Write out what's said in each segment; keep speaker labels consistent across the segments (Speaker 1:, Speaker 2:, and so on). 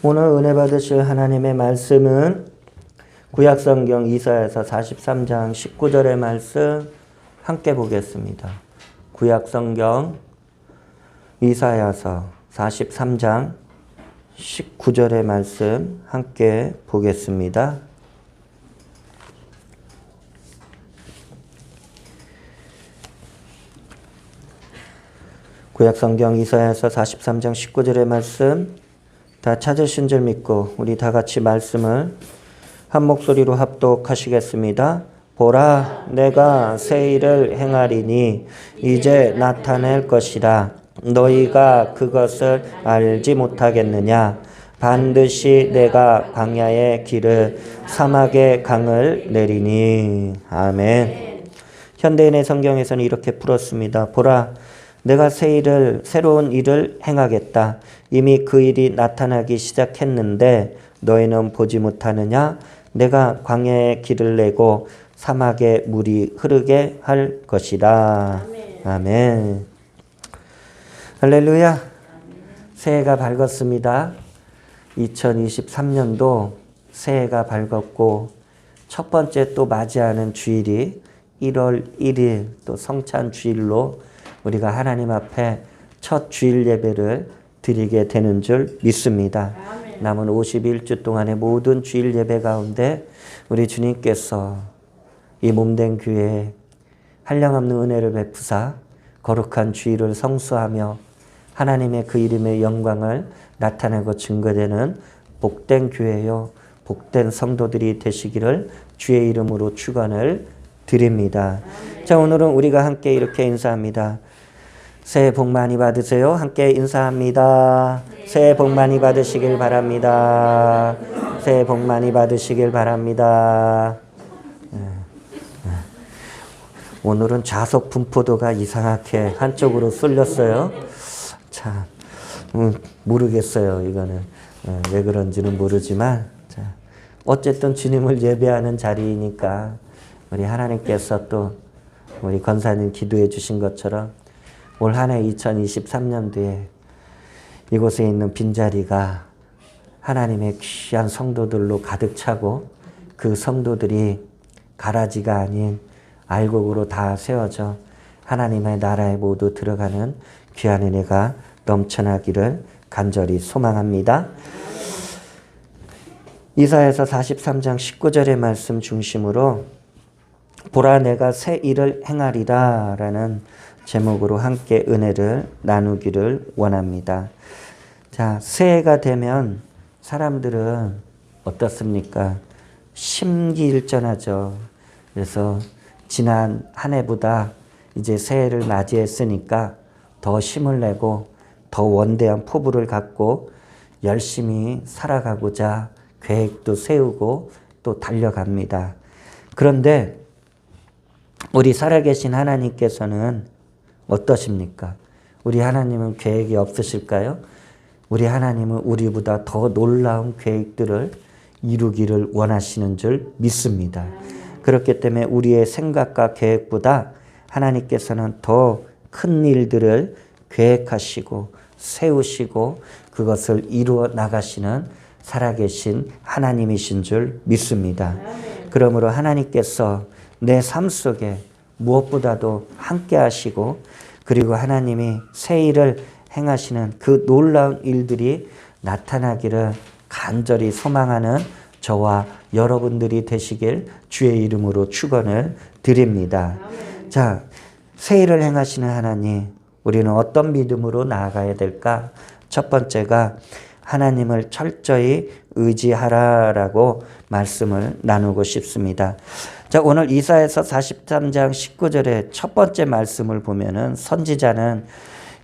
Speaker 1: 오늘 은혜 받으실 하나님의 말씀은 구약성경 이사야서 43장 19절의 말씀 함께 보겠습니다. 구약성경 이사야서 43장 19절의 말씀 함께 보겠습니다. 구약성경 이사야서 43장 19절의 말씀 다 찾으신 줄 믿고 우리 다 같이 말씀을 한 목소리로 합독하시겠습니다. 보라, 내가 새 일을 행하리니 이제 나타낼 것이라. 너희가 그것을 알지 못하겠느냐? 반드시 내가 광야의 길을 사막의 강을 내리니. 아멘. 현대인의 성경에서는 이렇게 풀었습니다. 보라, 내가 새로운 일을 행하겠다. 이미 그 일이 나타나기 시작했는데 너희는 보지 못하느냐? 내가 광야의 길을 내고 사막에 물이 흐르게 할 것이다. 아멘. 아멘. 할렐루야. 새해가 밝았습니다. 2023년도 새해가 밝았고 첫 번째 또 맞이하는 주일이 1월 1일 또 성찬 주일로 우리가 하나님 앞에 첫 주일 예배를 드리게 되는 줄 믿습니다. 아멘. 남은 51주 동안의 모든 주일 예배 가운데 우리 주님께서 이 몸된 교회에 한량없는 은혜를 베푸사 거룩한 주일을 성수하며 하나님의 그 이름의 영광을 나타내고 증거되는 복된 교회요 복된 성도들이 되시기를 주의 이름으로 축원을 드립니다. 아멘. 자, 오늘은 우리가 함께 이렇게 인사합니다. 새해 복 많이 받으세요. 함께 인사합니다. 새해 복 많이 받으시길 바랍니다. 새해 복 많이 받으시길 바랍니다. 오늘은 좌석 분포도가 이상하게 한쪽으로 쏠렸어요. 참 모르겠어요. 이거는 왜 그런지는 모르지만 자, 어쨌든 주님을 예배하는 자리이니까 우리 하나님께서 또 우리 권사님 기도해 주신 것처럼 올 한 해 2023년도에 이곳에 있는 빈자리가 하나님의 귀한 성도들로 가득 차고 그 성도들이 가라지가 아닌 알곡으로 다 세워져 하나님의 나라에 모두 들어가는 귀한 은혜가 넘쳐나기를 간절히 소망합니다. 이사야서 43장 19절의 말씀 중심으로 보라, 내가 새 일을 행하리라 라는 제목으로 함께 은혜를 나누기를 원합니다. 자, 새해가 되면 사람들은 어떻습니까? 심기일전하죠. 그래서 지난 한 해보다 이제 새해를 맞이했으니까 더 힘을 내고 더 원대한 포부를 갖고 열심히 살아가고자 계획도 세우고 또 달려갑니다. 그런데 우리 살아계신 하나님께서는 어떠십니까? 우리 하나님은 계획이 없으실까요? 우리 하나님은 우리보다 더 놀라운 계획들을 이루기를 원하시는 줄 믿습니다. 그렇기 때문에 우리의 생각과 계획보다 하나님께서는 더 큰 일들을 계획하시고 세우시고 그것을 이루어 나가시는 살아계신 하나님이신 줄 믿습니다. 그러므로 하나님께서 내 삶 속에 무엇보다도 함께 하시고 그리고 하나님이 새 일을 행하시는 그 놀라운 일들이 나타나기를 간절히 소망하는 저와 여러분들이 되시길 주의 이름으로 축원을 드립니다. 자, 새 일을 행하시는 하나님, 우리는 어떤 믿음으로 나아가야 될까? 첫 번째가 하나님을 철저히 의지하라라고 말씀을 나누고 싶습니다. 자, 오늘 이사야서 43장 19절의 첫 번째 말씀을 보면은 선지자는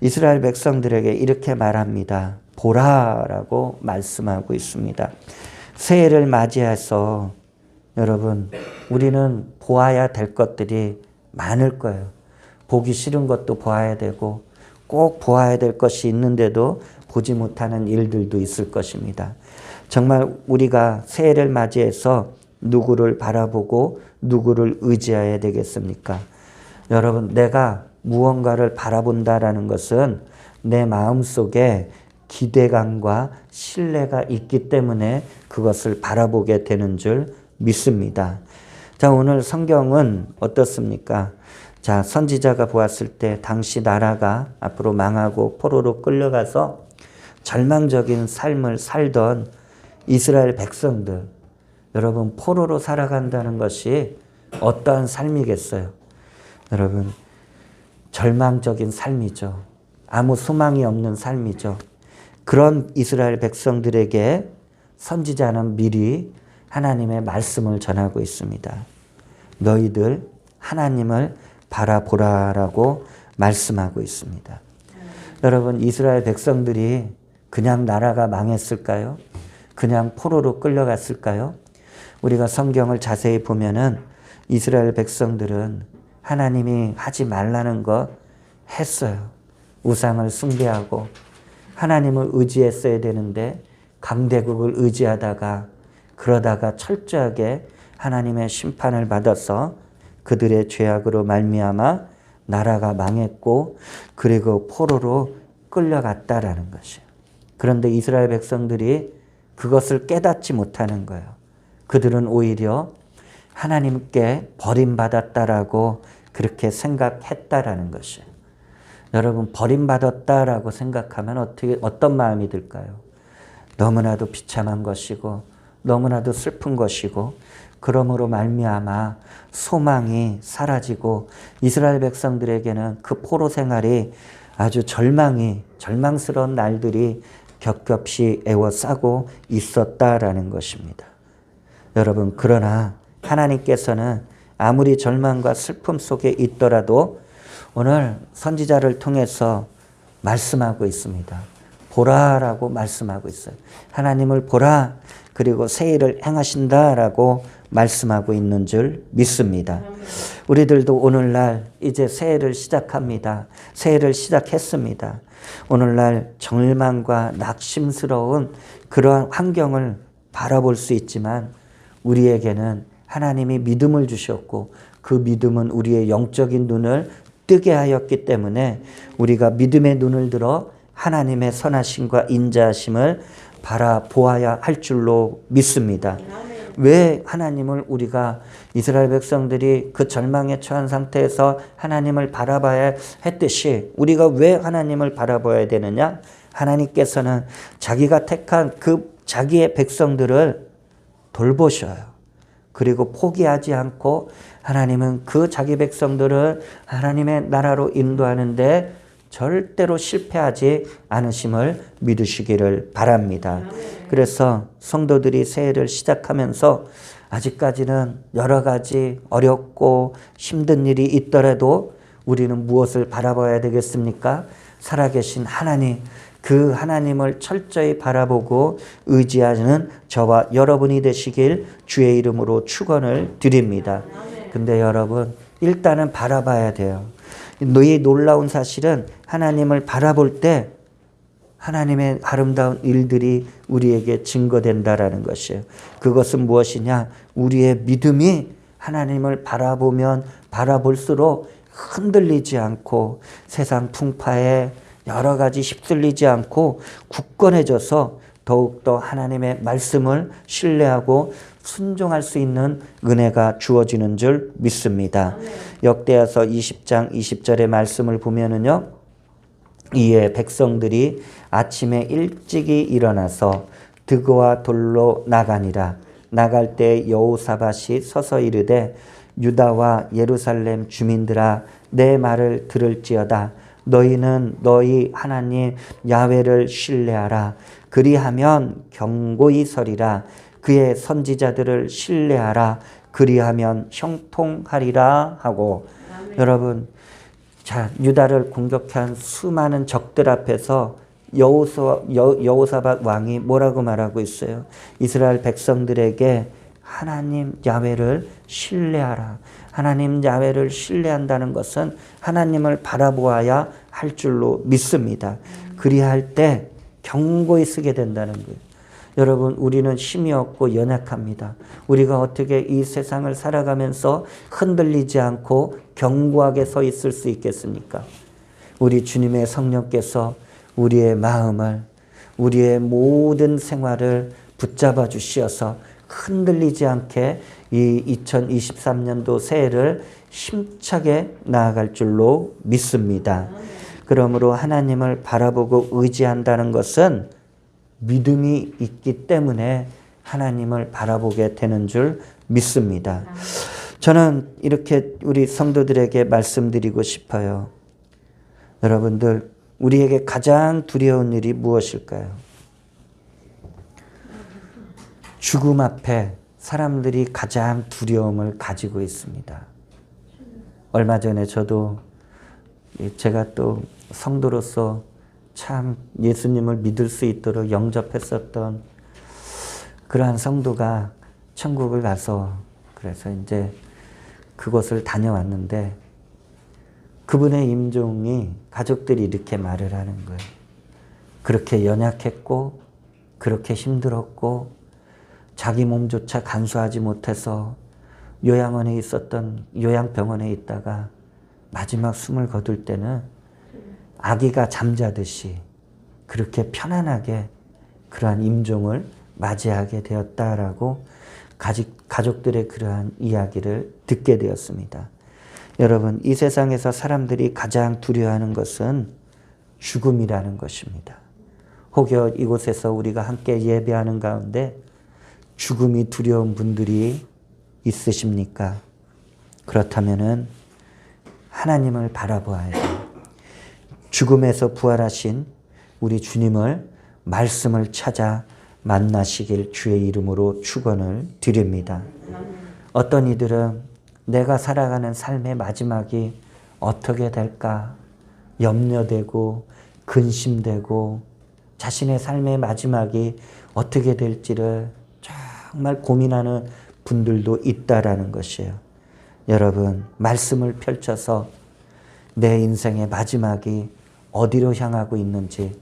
Speaker 1: 이스라엘 백성들에게 이렇게 말합니다. 보라라고 말씀하고 있습니다. 새해를 맞이해서 여러분, 우리는 보아야 될 것들이 많을 거예요. 보기 싫은 것도 보아야 되고 꼭 보아야 될 것이 있는데도 보지 못하는 일들도 있을 것입니다. 정말 우리가 새해를 맞이해서 누구를 바라보고 누구를 의지해야 되겠습니까? 여러분, 내가 무언가를 바라본다라는 것은 내 마음속에 기대감과 신뢰가 있기 때문에 그것을 바라보게 되는 줄 믿습니다. 자, 오늘 성경은 어떻습니까? 자, 선지자가 보았을 때 당시 나라가 앞으로 망하고 포로로 끌려가서 절망적인 삶을 살던 이스라엘 백성들, 여러분 포로로 살아간다는 것이 어떠한 삶이겠어요? 여러분 절망적인 삶이죠. 아무 소망이 없는 삶이죠. 그런 이스라엘 백성들에게 선지자는 미리 하나님의 말씀을 전하고 있습니다. 너희들 하나님을 바라보라라고 말씀하고 있습니다. 여러분 이스라엘 백성들이 그냥 나라가 망했을까요? 그냥 포로로 끌려갔을까요? 우리가 성경을 자세히 보면은 이스라엘 백성들은 하나님이 하지 말라는 거 했어요. 우상을 숭배하고 하나님을 의지했어야 되는데 강대국을 의지하다가 그러다가 철저하게 하나님의 심판을 받아서 그들의 죄악으로 말미암아 나라가 망했고 그리고 포로로 끌려갔다라는 것이에요. 그런데 이스라엘 백성들이 그것을 깨닫지 못하는 거예요. 그들은 오히려 하나님께 버림받았다라고 그렇게 생각했다라는 것이에요. 여러분 버림받았다라고 생각하면 어떤 마음이 들까요? 너무나도 비참한 것이고 너무나도 슬픈 것이고 그러므로 말미암아 소망이 사라지고 이스라엘 백성들에게는 그 포로 생활이 아주 절망스러운 날들이 겹겹이 에워싸고 있었다라는 것입니다. 여러분 그러나 하나님께서는 아무리 절망과 슬픔 속에 있더라도 오늘 선지자를 통해서 말씀하고 있습니다. 보라라고 말씀하고 있어요. 하나님을 보라 그리고 새 일을 행하신다라고 말씀하고 있는 줄 믿습니다. 우리들도 오늘날 이제 새해를 시작합니다. 새해를 시작했습니다. 오늘날 절망과 낙심스러운 그러한 환경을 바라볼 수 있지만 우리에게는 하나님이 믿음을 주셨고 그 믿음은 우리의 영적인 눈을 뜨게 하였기 때문에 우리가 믿음의 눈을 들어 하나님의 선하심과 인자하심을 바라보아야 할 줄로 믿습니다. 왜 하나님을 우리가 이스라엘 백성들이 그 절망에 처한 상태에서 하나님을 바라봐야 했듯이 우리가 왜 하나님을 바라봐야 되느냐? 하나님께서는 자기가 택한 그 자기의 백성들을 돌보셔요. 그리고 포기하지 않고 하나님은 그 자기 백성들을 하나님의 나라로 인도하는데 절대로 실패하지 않으심을 믿으시기를 바랍니다. 그래서 성도들이 새해를 시작하면서 아직까지는 여러 가지 어렵고 힘든 일이 있더라도 우리는 무엇을 바라봐야 되겠습니까? 살아계신 하나님, 그 하나님을 철저히 바라보고 의지하는 저와 여러분이 되시길 주의 이름으로 축원을 드립니다. 근데 여러분 일단은 바라봐야 돼요. 이 놀라운 사실은 하나님을 바라볼 때 하나님의 아름다운 일들이 우리에게 증거된다라는 것이에요. 그것은 무엇이냐? 우리의 믿음이 하나님을 바라보면 바라볼수록 흔들리지 않고 세상 풍파에 여러 가지 휩쓸리지 않고 굳건해져서 더욱더 하나님의 말씀을 신뢰하고 순종할 수 있는 은혜가 주어지는 줄 믿습니다. 역대하서 20장 20절의 말씀을 보면은요. 이에 백성들이 아침에 일찍이 일어나서 드고와 돌로 나가니라. 나갈 때 여호사밧이 서서 이르되 유다와 예루살렘 주민들아 내 말을 들을지어다. 너희는 너희 하나님 야훼를 신뢰하라. 그리하면 경고히 서리라. 그의 선지자들을 신뢰하라. 그리하면 형통하리라 하고. 아멘. 여러분, 자 유다를 공격한 수많은 적들 앞에서 여호사밧 왕이 뭐라고 말하고 있어요? 이스라엘 백성들에게 하나님 야훼를 신뢰하라. 하나님 야훼를 신뢰한다는 것은 하나님을 바라보아야 할 줄로 믿습니다. 그리할 때 경고히 쓰게 된다는 거예요. 여러분 우리는 힘이 없고 연약합니다. 우리가 어떻게 이 세상을 살아가면서 흔들리지 않고 견고하게 서 있을 수 있겠습니까? 우리 주님의 성령께서 우리의 마음을 우리의 모든 생활을 붙잡아 주시어서 흔들리지 않게 이 2023년도 새해를 힘차게 나아갈 줄로 믿습니다. 그러므로 하나님을 바라보고 의지한다는 것은 믿음이 있기 때문에 하나님을 바라보게 되는 줄 믿습니다. 저는 이렇게 우리 성도들에게 말씀드리고 싶어요. 여러분들, 우리에게 가장 두려운 일이 무엇일까요? 죽음 앞에 사람들이 가장 두려움을 가지고 있습니다. 얼마 전에 저도 제가 또 성도로서 참 예수님을 믿을 수 있도록 영접했었던 그러한 성도가 천국을 가서 그래서 이제 그곳을 다녀왔는데 그분의 임종이 가족들이 이렇게 말을 하는 거예요. 그렇게 연약했고 그렇게 힘들었고 자기 몸조차 간수하지 못해서 요양원에 있었던 요양병원에 있다가 마지막 숨을 거둘 때는 아기가 잠자듯이 그렇게 편안하게 그러한 임종을 맞이하게 되었다라고 가족들의 그러한 이야기를 듣게 되었습니다. 여러분, 이 세상에서 사람들이 가장 두려워하는 것은 죽음이라는 것입니다. 혹여 이곳에서 우리가 함께 예배하는 가운데 죽음이 두려운 분들이 있으십니까? 그렇다면은 하나님을 바라보아야 돼요. 죽음에서 부활하신 우리 주님을 말씀을 찾아 만나시길 주의 이름으로 축원을 드립니다. 어떤 이들은 내가 살아가는 삶의 마지막이 어떻게 될까 염려되고 근심되고 자신의 삶의 마지막이 어떻게 될지를 정말 고민하는 분들도 있다라는 것이에요. 여러분, 말씀을 펼쳐서 내 인생의 마지막이 어디로 향하고 있는지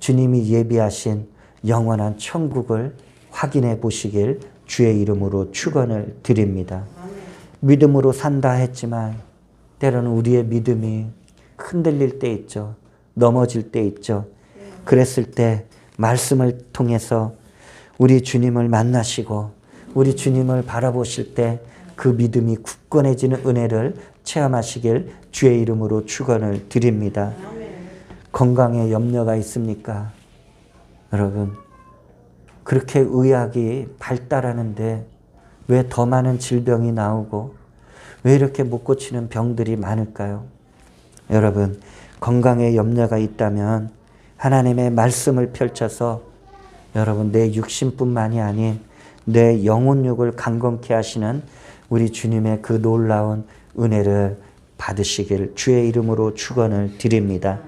Speaker 1: 주님이 예비하신 영원한 천국을 확인해 보시길 주의 이름으로 축원을 드립니다. 믿음으로 산다 했지만 때로는 우리의 믿음이 흔들릴 때 있죠. 넘어질 때 있죠. 그랬을 때 말씀을 통해서 우리 주님을 만나시고 우리 주님을 바라보실 때 그 믿음이 굳건해지는 은혜를 체험하시길 주의 이름으로 축원을 드립니다. 건강에 염려가 있습니까? 여러분, 그렇게 의학이 발달하는데 왜 더 많은 질병이 나오고 왜 이렇게 못 고치는 병들이 많을까요? 여러분, 건강에 염려가 있다면 하나님의 말씀을 펼쳐서 여러분 내 육신뿐만이 아닌 내 영혼육을 강건케 하시는 우리 주님의 그 놀라운 은혜를 받으시길 주의 이름으로 축원을 드립니다.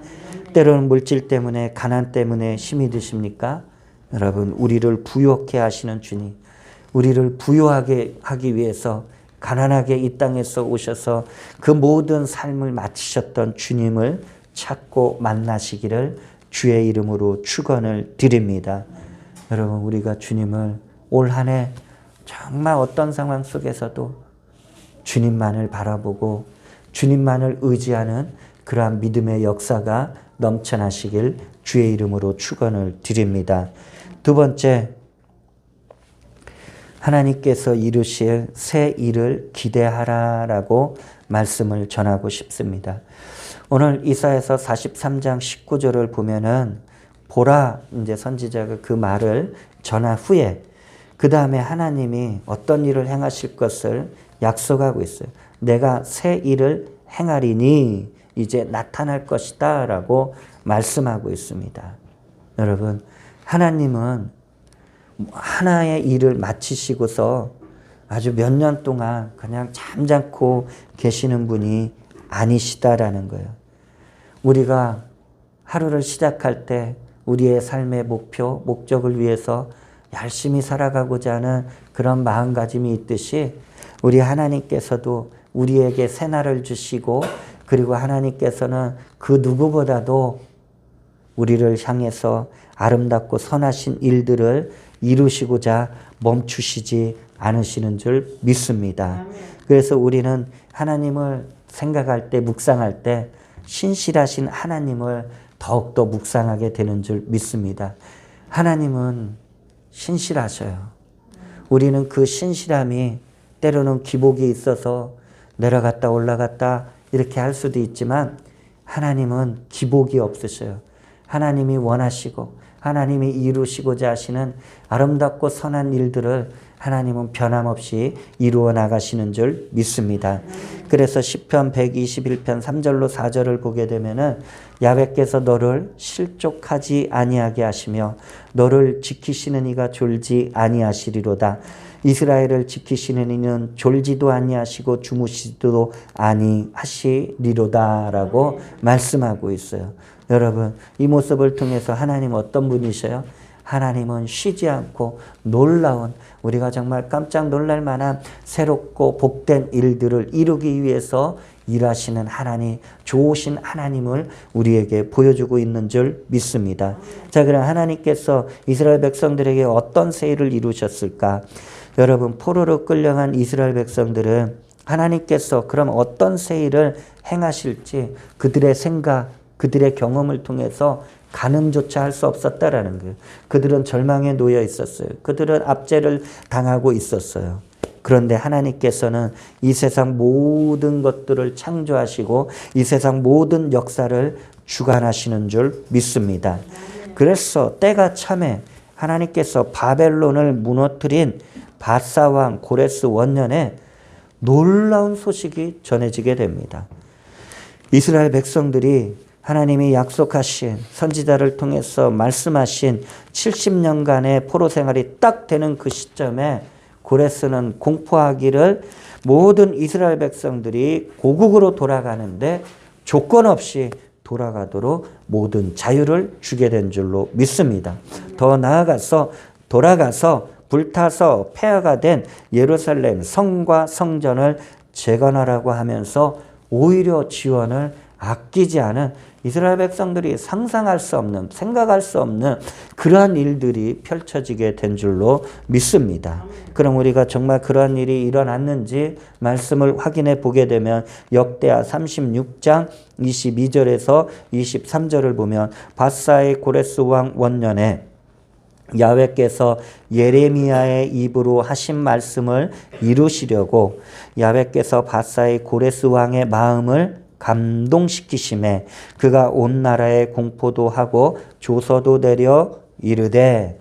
Speaker 1: 때로는 물질 때문에 가난 때문에 힘이 드십니까? 여러분, 우리를 부유케 하시는 주님, 우리를 부유하게 하기 위해서 가난하게 이 땅에서 오셔서 그 모든 삶을 마치셨던 주님을 찾고 만나시기를 주의 이름으로 축원을 드립니다. 여러분, 우리가 주님을 올 한 해 정말 어떤 상황 속에서도 주님만을 바라보고 주님만을 의지하는 그러한 믿음의 역사가 넘쳐나시길 주의 이름으로 축원을 드립니다. 두 번째, 하나님께서 이루실 새 일을 기대하라라고 말씀을 전하고 싶습니다. 오늘 이사야서 43장 19절을 보면은 보라, 이제 선지자가 그 말을 전한 후에 그 다음에 하나님이 어떤 일을 행하실 것을 약속하고 있어요. 내가 새 일을 행하리니 이제 나타날 것이다 라고 말씀하고 있습니다. 여러분, 하나님은 하나의 일을 마치시고서 아주 몇 년 동안 그냥 잠잠고 계시는 분이 아니시다라는 거예요. 우리가 하루를 시작할 때 우리의 삶의 목표, 목적을 위해서 열심히 살아가고자 하는 그런 마음가짐이 있듯이 우리 하나님께서도 우리에게 새날을 주시고 그리고 하나님께서는 그 누구보다도 우리를 향해서 아름답고 선하신 일들을 이루시고자 멈추시지 않으시는 줄 믿습니다. 그래서 우리는 하나님을 생각할 때, 묵상할 때 신실하신 하나님을 더욱더 묵상하게 되는 줄 믿습니다. 하나님은 신실하셔요. 우리는 그 신실함이 때로는 기복이 있어서 내려갔다 올라갔다 이렇게 할 수도 있지만 하나님은 기복이 없으셔요. 하나님이 원하시고 하나님이 이루시고자 하시는 아름답고 선한 일들을 하나님은 변함없이 이루어 나가시는 줄 믿습니다. 그래서 시편 121편 3절로 4절을 보게 되면은 야훼께서 너를 실족하지 아니하게 하시며 너를 지키시는 이가 졸지 아니하시리로다. 이스라엘을 지키시는 이는 졸지도 아니하시고 주무시지도 아니하시리로다라고 말씀하고 있어요. 여러분, 이 모습을 통해서 하나님 어떤 분이셔요? 하나님은 쉬지 않고 놀라운, 우리가 정말 깜짝 놀랄 만한 새롭고 복된 일들을 이루기 위해서 일하시는 하나님, 좋으신 하나님을 우리에게 보여주고 있는 줄 믿습니다. 자, 그럼 하나님께서 이스라엘 백성들에게 어떤 새 일을 이루셨을까? 여러분, 포로로 끌려간 이스라엘 백성들은 하나님께서 그럼 어떤 새 일을 행하실지 그들의 생각, 그들의 경험을 통해서 가늠조차 할 수 없었다라는 거예요. 그들은 절망에 놓여 있었어요. 그들은 압제를 당하고 있었어요. 그런데 하나님께서는 이 세상 모든 것들을 창조하시고 이 세상 모든 역사를 주관하시는 줄 믿습니다. 그래서 때가 참에 하나님께서 바벨론을 무너뜨린 바사왕 고레스 원년에 놀라운 소식이 전해지게 됩니다. 이스라엘 백성들이 하나님이 약속하신 선지자를 통해서 말씀하신 70년간의 포로 생활이 딱 되는 그 시점에 고레스는 공포하기를 모든 이스라엘 백성들이 고국으로 돌아가는데 조건 없이 돌아가도록 모든 자유를 주게 된 줄로 믿습니다. 더 나아가서 돌아가서 불타서 폐허가 된 예루살렘 성과 성전을 재건하라고 하면서 오히려 지원을 아끼지 않은 이스라엘 백성들이 상상할 수 없는, 생각할 수 없는 그러한 일들이 펼쳐지게 된 줄로 믿습니다. 그럼 우리가 정말 그러한 일이 일어났는지 말씀을 확인해 보게 되면 역대하 36장 22절에서 23절을 보면 바사의 고레스 왕 원년에 야훼께서 예레미야의 입으로 하신 말씀을 이루시려고 야훼께서 바사의 고레스 왕의 마음을 감동시키심에 그가 온 나라에 공포도 하고 조서도 내려 이르되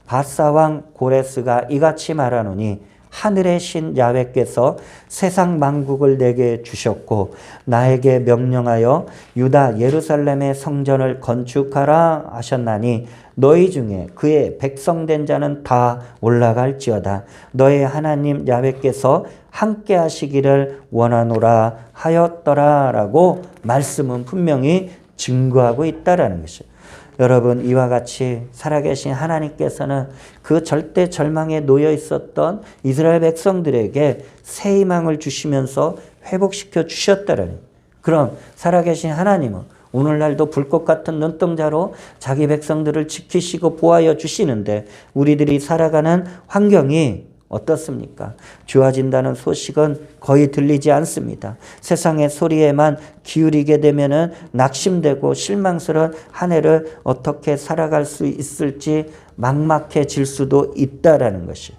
Speaker 1: 바사왕 고레스가 이같이 말하노니 하늘의 신 야훼께서 세상 만국을 내게 주셨고 나에게 명령하여 유다 예루살렘의 성전을 건축하라 하셨나니 너희 중에 그의 백성된 자는 다 올라갈지어다. 너희 하나님 야훼께서 함께 하시기를 원하노라 하였더라 라고 말씀은 분명히 증거하고 있다라는 것이에요. 여러분, 이와 같이 살아계신 하나님께서는 그 절대 절망에 놓여 있었던 이스라엘 백성들에게 새 희망을 주시면서 회복시켜 주셨다라는. 그럼 살아계신 하나님은 오늘날도 불꽃 같은 눈동자로 자기 백성들을 지키시고 보호하여 주시는데 우리들이 살아가는 환경이 어떻습니까? 좋아진다는 소식은 거의 들리지 않습니다. 세상의 소리에만 기울이게 되면은 낙심되고 실망스러운 한 해를 어떻게 살아갈 수 있을지 막막해질 수도 있다라는 것이.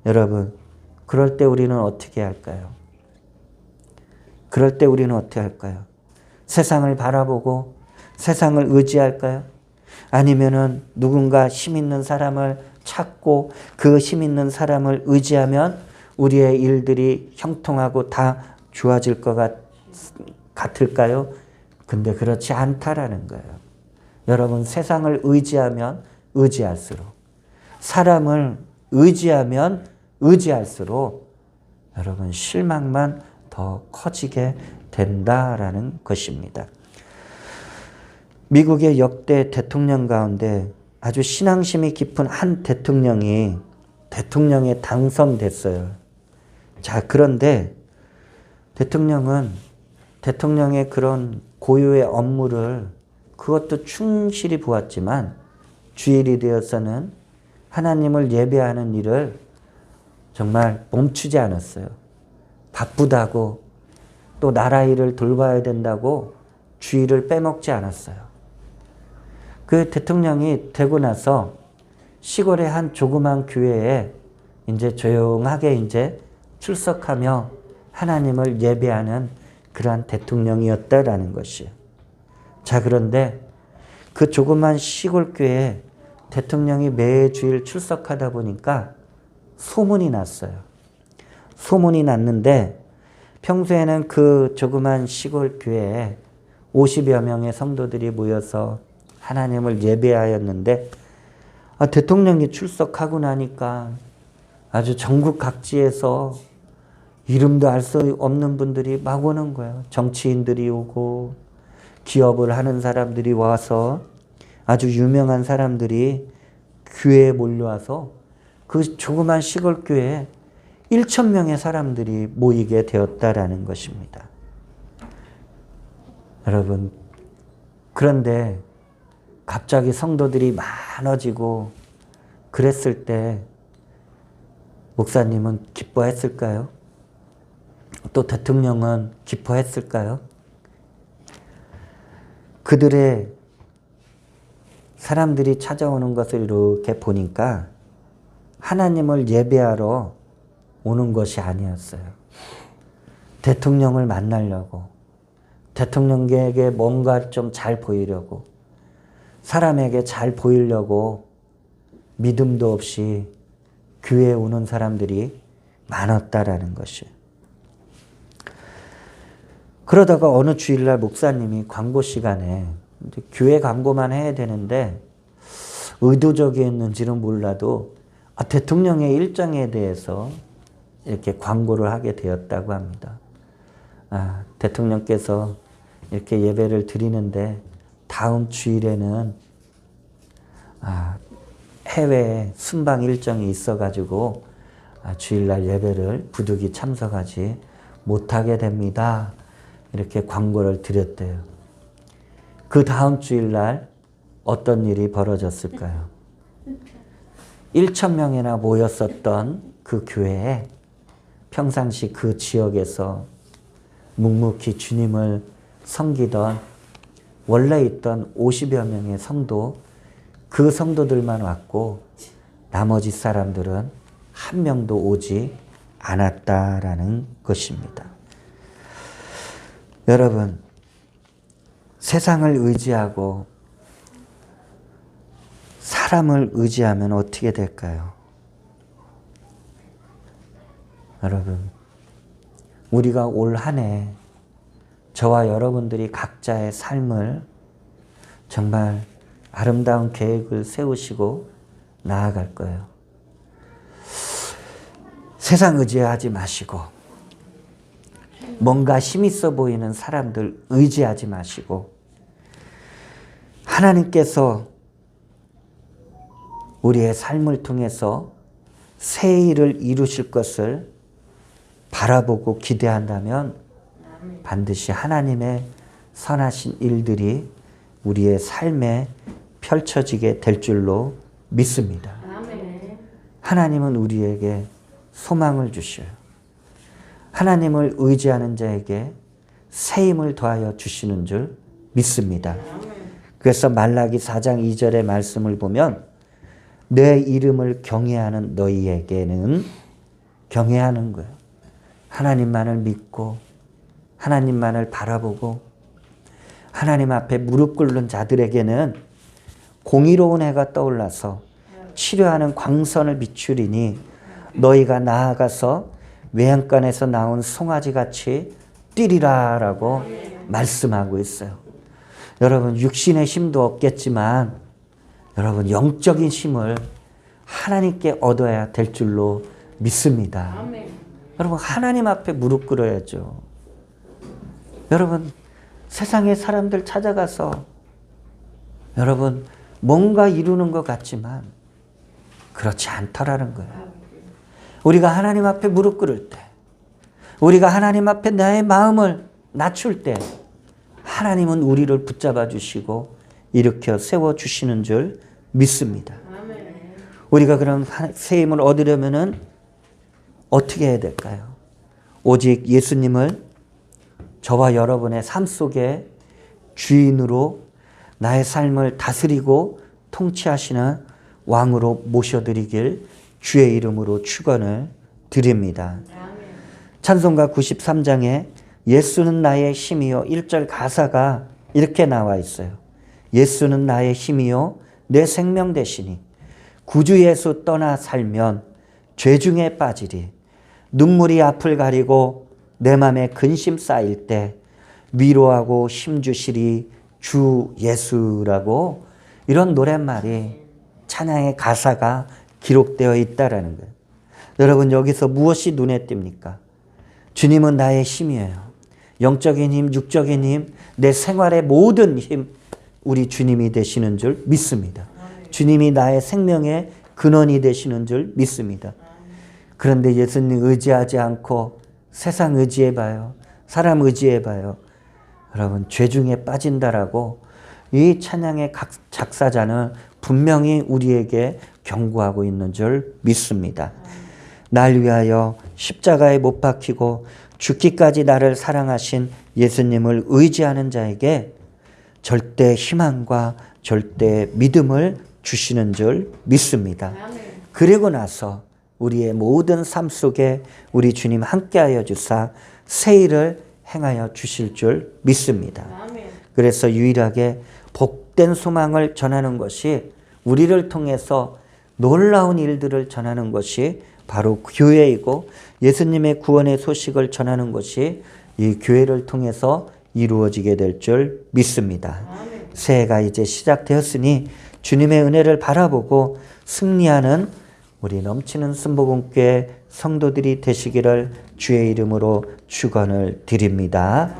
Speaker 1: 여러분, 그럴 때 우리는 어떻게 할까요? 그럴 때 우리는 어떻게 할까요? 세상을 바라보고 세상을 의지할까요? 아니면은 누군가 힘 있는 사람을 찾고 그 힘 있는 사람을 의지하면 우리의 일들이 형통하고 다 좋아질 것 같을까요? 근데 그렇지 않다라는 거예요. 여러분, 세상을 의지하면 의지할수록, 사람을 의지하면 의지할수록 여러분 실망만 더 커지게 된다라는 것입니다. 미국의 역대 대통령 가운데 아주 신앙심이 깊은 한 대통령에 당선됐어요. 자, 그런데 대통령은 대통령의 그런 고유의 업무를 그것도 충실히 보았지만 주일이 되어서는 하나님을 예배하는 일을 정말 멈추지 않았어요. 바쁘다고 또 나라 일을 돌봐야 된다고 주일을 빼먹지 않았어요. 그 대통령이 되고 나서 시골의 한 조그만 교회에 이제 조용하게 이제 출석하며 하나님을 예배하는 그러한 대통령이었다라는 것이에요. 자, 그런데 그 조그만 시골 교회에 대통령이 매주일 출석하다 보니까 소문이 났어요. 소문이 났는데 평소에는 그 조그만 시골 교회에 50여 명의 성도들이 모여서 하나님을 예배하였는데 대통령이 출석하고 나니까 아주 전국 각지에서 이름도 알 수 없는 분들이 막 오는 거예요. 정치인들이 오고 기업을 하는 사람들이 와서 아주 유명한 사람들이 교회에 몰려와서 그 조그만 시골 교회에 1,000명의 사람들이 모이게 되었다라는 것입니다. 여러분, 그런데 갑자기 성도들이 많아지고 그랬을 때 목사님은 기뻐했을까요? 또 대통령은 기뻐했을까요? 그들의 사람들이 찾아오는 것을 이렇게 보니까 하나님을 예배하러 오는 것이 아니었어요. 대통령을 만나려고, 대통령에게 뭔가 좀 잘 보이려고, 사람에게 잘 보이려고 믿음도 없이 교회에 오는 사람들이 많았다라는 것이에요. 그러다가 어느 주일날 목사님이 광고 시간에 교회 광고만 해야 되는데 의도적이었는지는 몰라도 대통령의 일정에 대해서 이렇게 광고를 하게 되었다고 합니다. 대통령께서 이렇게 예배를 드리는데 다음 주일에는 해외에 순방 일정이 있어가지고 주일날 예배를 부득이 참석하지 못하게 됩니다. 이렇게 광고를 드렸대요. 그 다음 주일날 어떤 일이 벌어졌을까요? 1,000명이나 모였었던 그 교회에 평상시 그 지역에서 묵묵히 주님을 섬기던 원래 있던 50여 명의 성도, 그 성도들만 왔고 나머지 사람들은 한 명도 오지 않았다라는 것입니다. 여러분, 세상을 의지하고 사람을 의지하면 어떻게 될까요? 여러분, 우리가 올 한 해 저와 여러분들이 각자의 삶을 정말 아름다운 계획을 세우시고 나아갈 거예요. 세상 의지하지 마시고 뭔가 힘있어 보이는 사람들 의지하지 마시고 하나님께서 우리의 삶을 통해서 새 일을 이루실 것을 바라보고 기대한다면 반드시 하나님의 선하신 일들이 우리의 삶에 펼쳐지게 될 줄로 믿습니다. 하나님은 우리에게 소망을 주셔요. 하나님을 의지하는 자에게 새 힘을 더하여 주시는 줄 믿습니다. 그래서 말라기 4장 2절의 말씀을 보면 내 이름을 경외하는 너희에게는 경외하는 거예요. 하나님만을 믿고 하나님만을 바라보고 하나님 앞에 무릎 꿇는 자들에게는 공의로운 해가 떠올라서 치료하는 광선을 비추리니 너희가 나아가서 외양간에서 나온 송아지같이 뛰리라 라고 말씀하고 있어요. 여러분, 육신의 힘도 없겠지만 여러분, 영적인 힘을 하나님께 얻어야 될 줄로 믿습니다. 여러분, 하나님 앞에 무릎 꿇어야죠. 여러분, 세상의 사람들 찾아가서 여러분 뭔가 이루는 것 같지만 그렇지 않더라는 거예요. 우리가 하나님 앞에 무릎 꿇을 때, 우리가 하나님 앞에 나의 마음을 낮출 때 하나님은 우리를 붙잡아 주시고 일으켜 세워주시는 줄 믿습니다. 우리가 그런 새 힘을 얻으려면 어떻게 해야 될까요? 오직 예수님을 저와 여러분의 삶 속에 주인으로 나의 삶을 다스리고 통치하시는 왕으로 모셔드리길 주의 이름으로 축원을 드립니다. 찬송가 93장에 예수는 나의 힘이요 1절 가사가 이렇게 나와 있어요. 예수는 나의 힘이요 내 생명 되시니 구주 예수 떠나 살면 죄 중에 빠지리. 눈물이 앞을 가리고 내 맘에 근심 쌓일 때 위로하고 힘 주시리 주 예수라고 이런 노랫말이 찬양의 가사가 기록되어 있다라는 거예요. 여러분 여기서 무엇이 눈에 띕니까? 주님은 나의 힘이에요. 영적인 힘, 육적인 힘, 내 생활의 모든 힘 우리 주님이 되시는 줄 믿습니다. 주님이 나의 생명의 근원이 되시는 줄 믿습니다. 그런데 예수님 의지하지 않고 세상 의지해봐요. 사람 의지해봐요. 여러분 죄 중에 빠진다라고 이 찬양의 작사자는 분명히 우리에게 경고하고 있는 줄 믿습니다. 날 위하여 십자가에 못 박히고 죽기까지 나를 사랑하신 예수님을 의지하는 자에게 절대 희망과 절대 믿음을 주시는 줄 믿습니다. 그리고 나서 우리의 모든 삶 속에 우리 주님 함께하여 주사 새 일을 행하여 주실 줄 믿습니다. 그래서 유일하게 복된 소망을 전하는 것이 우리를 통해서 놀라운 일들을 전하는 것이 바로 교회이고 예수님의 구원의 소식을 전하는 것이 이 교회를 통해서 이루어지게 될 줄 믿습니다. 새해가 이제 시작되었으니 주님의 은혜를 바라보고 승리하는 우리 넘치는 순복음교회 성도들이 되시기를 주의 이름으로 축원을 드립니다.